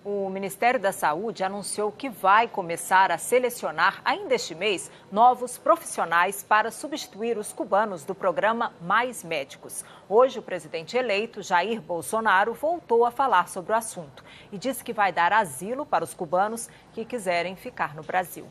O Ministério da Saúde anunciou que vai começar a selecionar ainda este mês novos profissionais para substituir os cubanos do programa Mais Médicos. Hoje, o presidente eleito, Jair Bolsonaro, voltou a falar sobre o assunto e disse que vai dar asilo para os cubanos que quiserem ficar no Brasil.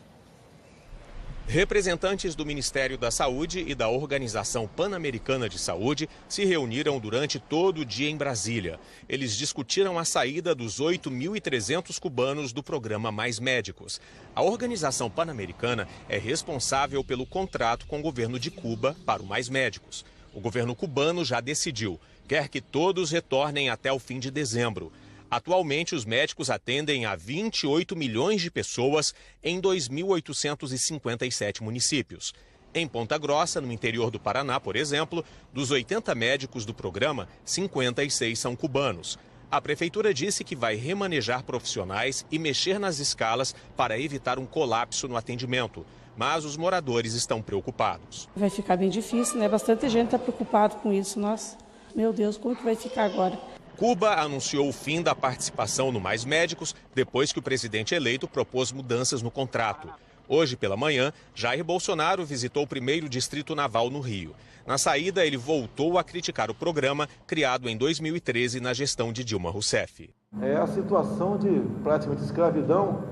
Representantes do Ministério da Saúde e da Organização Pan-Americana de Saúde se reuniram durante todo o dia em Brasília. Eles discutiram a saída dos 8.300 cubanos do programa Mais Médicos. A Organização Pan-Americana é responsável pelo contrato com o governo de Cuba para o Mais Médicos. O governo cubano já decidiu, quer que todos retornem até o fim de dezembro. Atualmente, os médicos atendem a 28 milhões de pessoas em 2.857 municípios. Em Ponta Grossa, no interior do Paraná, por exemplo, dos 80 médicos do programa, 56 são cubanos. A prefeitura disse que vai remanejar profissionais e mexer nas escalas para evitar um colapso no atendimento. Mas os moradores estão preocupados. Vai ficar bem difícil, né? Bastante gente está preocupado com isso. Nossa, meu Deus, como que vai ficar agora? Cuba anunciou o fim da participação no Mais Médicos depois que o presidente eleito propôs mudanças no contrato. Hoje pela manhã, Jair Bolsonaro visitou o 1º Distrito Naval no Rio. Na saída, ele voltou a criticar o programa criado em 2013 na gestão de Dilma Rousseff. É a situação de praticamente escravidão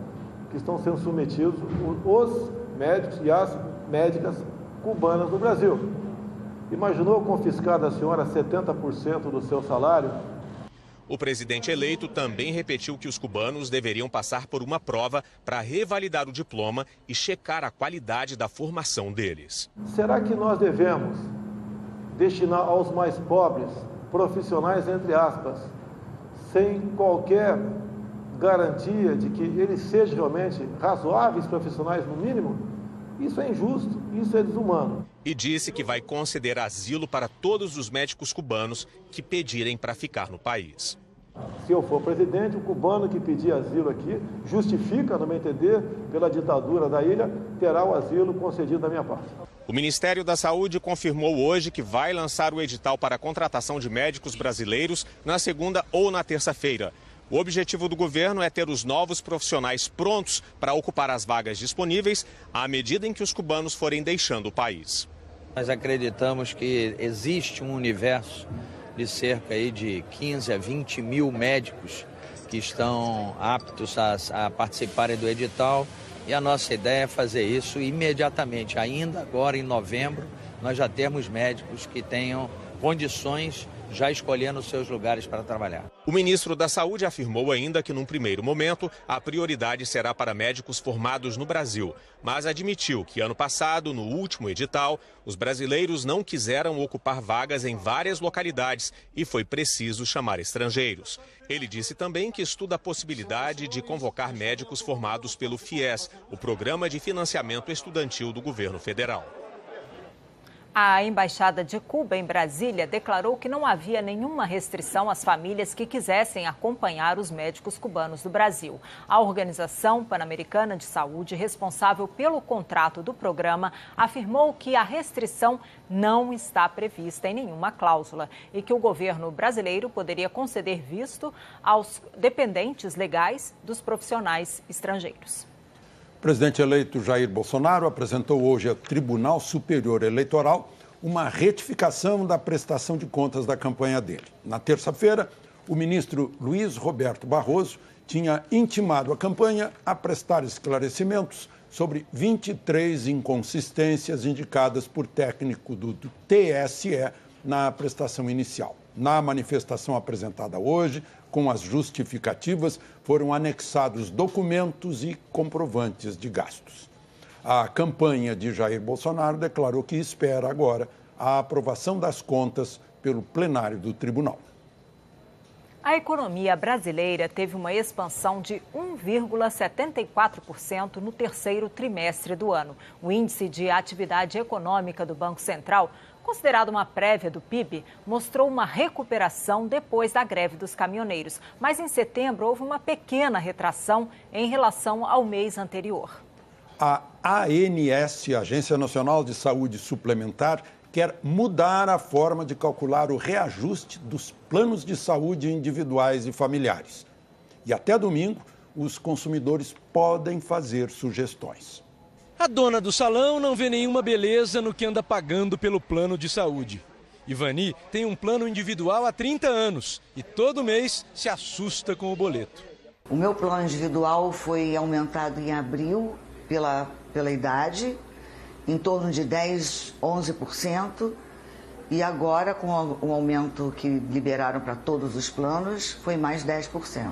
que estão sendo submetidos os médicos e as médicas cubanas no Brasil. Imaginou confiscar da senhora 70% do seu salário? O presidente eleito também repetiu que os cubanos deveriam passar por uma prova para revalidar o diploma e checar a qualidade da formação deles. Será que nós devemos destinar aos mais pobres, profissionais entre aspas, sem qualquer garantia de que eles sejam realmente razoáveis profissionais no mínimo? Isso é injusto, isso é desumano. E disse que vai conceder asilo para todos os médicos cubanos que pedirem para ficar no país. Se eu for presidente, o cubano que pedir asilo aqui, justifica, no meu entender, pela ditadura da ilha, terá o asilo concedido da minha parte. O Ministério da Saúde confirmou hoje que vai lançar o edital para a contratação de médicos brasileiros na segunda ou na terça-feira. O objetivo do governo é ter os novos profissionais prontos para ocupar as vagas disponíveis à medida em que os cubanos forem deixando o país. Nós acreditamos que existe um universo de cerca aí de 15 a 20 mil médicos que estão aptos a participarem do edital e a nossa ideia é fazer isso imediatamente. Ainda agora em novembro nós já temos médicos que tenham condições já escolhendo seus lugares para trabalhar. O ministro da Saúde afirmou ainda que, num primeiro momento, a prioridade será para médicos formados no Brasil, mas admitiu que, ano passado, no último edital, os brasileiros não quiseram ocupar vagas em várias localidades e foi preciso chamar estrangeiros. Ele disse também que estuda a possibilidade de convocar médicos formados pelo FIES, o Programa de Financiamento Estudantil do Governo Federal. A Embaixada de Cuba em Brasília declarou que não havia nenhuma restrição às famílias que quisessem acompanhar os médicos cubanos do Brasil. A Organização Pan-Americana de Saúde, responsável pelo contrato do programa, afirmou que a restrição não está prevista em nenhuma cláusula e que o governo brasileiro poderia conceder visto aos dependentes legais dos profissionais estrangeiros. O presidente eleito Jair Bolsonaro apresentou hoje ao Tribunal Superior Eleitoral uma retificação da prestação de contas da campanha dele. Na terça-feira, o ministro Luiz Roberto Barroso tinha intimado a campanha a prestar esclarecimentos sobre 23 inconsistências indicadas por técnico do TSE na prestação inicial. Na manifestação apresentada hoje, com as justificativas, foram anexados documentos e comprovantes de gastos. A campanha de Jair Bolsonaro declarou que espera agora a aprovação das contas pelo plenário do tribunal. A economia brasileira teve uma expansão de 1,74% no terceiro trimestre do ano. O índice de atividade econômica do Banco Central, considerado uma prévia do PIB, mostrou uma recuperação depois da greve dos caminhoneiros. Mas em setembro houve uma pequena retração em relação ao mês anterior. A ANS, Agência Nacional de Saúde Suplementar, quer mudar a forma de calcular o reajuste dos planos de saúde individuais e familiares. E até domingo, os consumidores podem fazer sugestões. A dona do salão não vê nenhuma beleza no que anda pagando pelo plano de saúde. Ivani tem um plano individual há 30 anos e todo mês se assusta com o boleto. O meu plano individual foi aumentado em abril pela idade, em torno de 10%, 11%. E agora, com o aumento que liberaram para todos os planos, foi mais 10%.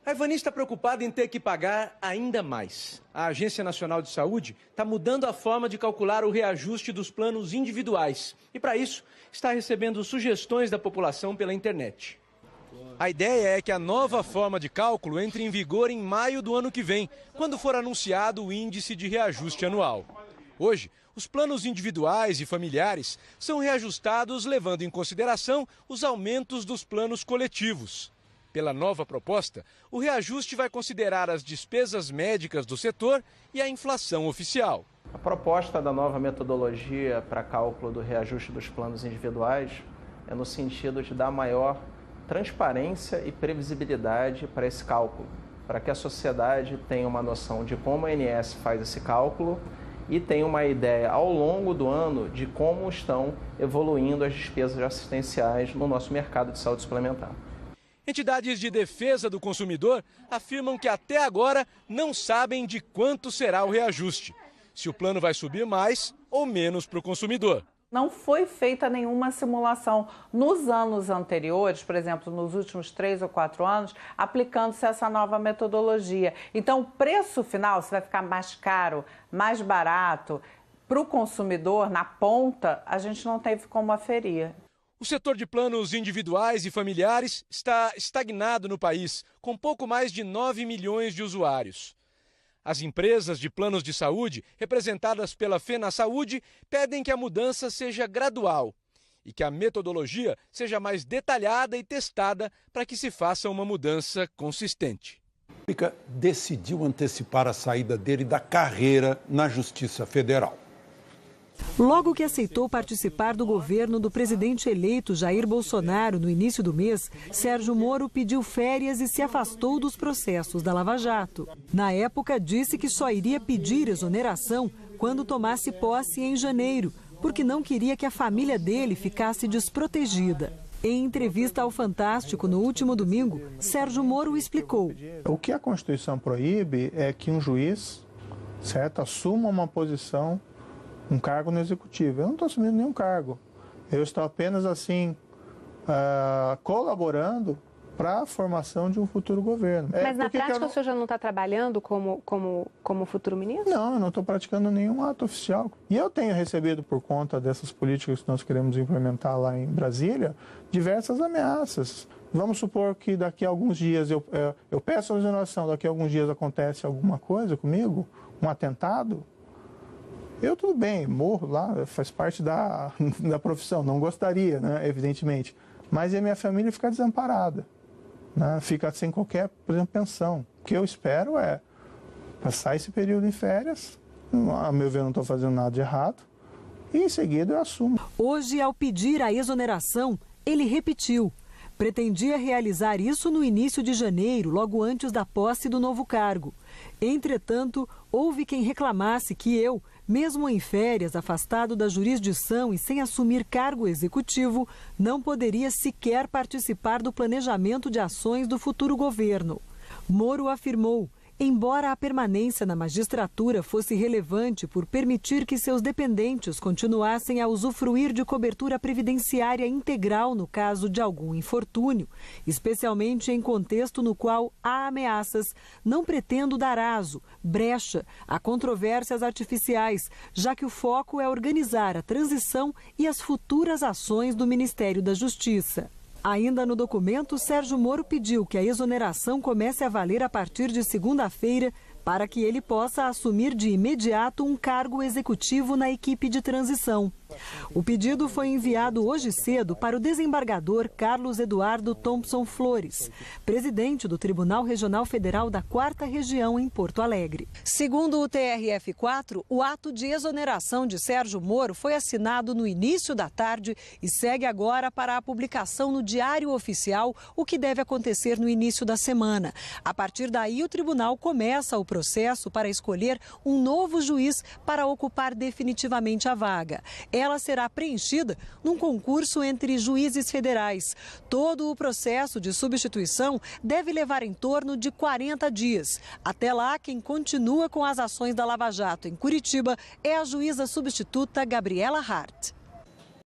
A Ivani está preocupada em ter que pagar ainda mais. A Agência Nacional de Saúde está mudando a forma de calcular o reajuste dos planos individuais. E, para isso, está recebendo sugestões da população pela internet. A ideia é que a nova forma de cálculo entre em vigor em maio do ano que vem, quando for anunciado o índice de reajuste anual. Hoje, os planos individuais e familiares são reajustados levando em consideração os aumentos dos planos coletivos. Pela nova proposta, o reajuste vai considerar as despesas médicas do setor e a inflação oficial. A proposta da nova metodologia para cálculo do reajuste dos planos individuais é no sentido de dar maior transparência e previsibilidade para esse cálculo, para que a sociedade tenha uma noção de como a ANS faz esse cálculo e tenha uma ideia ao longo do ano de como estão evoluindo as despesas assistenciais no nosso mercado de saúde suplementar. Entidades de defesa do consumidor afirmam que até agora não sabem de quanto será o reajuste, se o plano vai subir mais ou menos para o consumidor. Não foi feita nenhuma simulação. Nos anos anteriores, por exemplo, nos últimos 3 ou 4 anos, aplicando-se essa nova metodologia. Então, o preço final, se vai ficar mais caro, mais barato, para o consumidor, na ponta, a gente não teve como aferir. O setor de planos individuais e familiares está estagnado no país, com pouco mais de 9 milhões de usuários. As empresas de planos de saúde, representadas pela FenaSaúde, pedem que a mudança seja gradual e que a metodologia seja mais detalhada e testada para que se faça uma mudança consistente. A República decidiu antecipar a saída dele da carreira na Justiça Federal. Logo que aceitou participar do governo do presidente eleito Jair Bolsonaro no início do mês, Sérgio Moro pediu férias e se afastou dos processos da Lava Jato. Na época, disse que só iria pedir exoneração quando tomasse posse em janeiro, porque não queria que a família dele ficasse desprotegida. Em entrevista ao Fantástico no último domingo, Sérgio Moro explicou. O que a Constituição proíbe é que um juiz, certo, assuma uma posição, um cargo no executivo. Eu não estou assumindo nenhum cargo. Eu estou apenas, assim, colaborando para a formação de um futuro governo. Mas na prática o senhor já não está trabalhando como futuro ministro? Não, eu não estou praticando nenhum ato oficial. E eu tenho recebido, por conta dessas políticas que nós queremos implementar lá em Brasília, diversas ameaças. Vamos supor que daqui a alguns dias eu peço a exoneração, daqui a alguns dias acontece alguma coisa comigo, um atentado. Eu tudo bem, morro lá, faz parte da profissão, não gostaria, né, evidentemente. Mas a minha família fica desamparada, né, fica sem qualquer, por exemplo, pensão. O que eu espero é passar esse período em férias, a meu ver não estou fazendo nada de errado, e em seguida eu assumo. Hoje, ao pedir a exoneração, ele repetiu. Pretendia realizar isso no início de janeiro, logo antes da posse do novo cargo. Entretanto, houve quem reclamasse que eu, mesmo em férias, afastado da jurisdição e sem assumir cargo executivo, não poderia sequer participar do planejamento de ações do futuro governo. Moro afirmou, embora a permanência na magistratura fosse relevante por permitir que seus dependentes continuassem a usufruir de cobertura previdenciária integral no caso de algum infortúnio, especialmente em contexto no qual há ameaças, não pretendo dar aso, brecha, a controvérsias artificiais, já que o foco é organizar a transição e as futuras ações do Ministério da Justiça. Ainda no documento, Sérgio Moro pediu que a exoneração comece a valer a partir de segunda-feira para que ele possa assumir de imediato um cargo executivo na equipe de transição. O pedido foi enviado hoje cedo para o desembargador Carlos Eduardo Thompson Flores, presidente do Tribunal Regional Federal da 4ª Região em Porto Alegre. Segundo o TRF4, o ato de exoneração de Sérgio Moro foi assinado no início da tarde e segue agora para a publicação no Diário Oficial, o que deve acontecer no início da semana. A partir daí, o tribunal começa o processo para escolher um novo juiz para ocupar definitivamente a vaga. Ela será preenchida num concurso entre juízes federais. Todo o processo de substituição deve levar em torno de 40 dias. Até lá, quem continua com as ações da Lava Jato em Curitiba é a juíza substituta Gabriela Hart.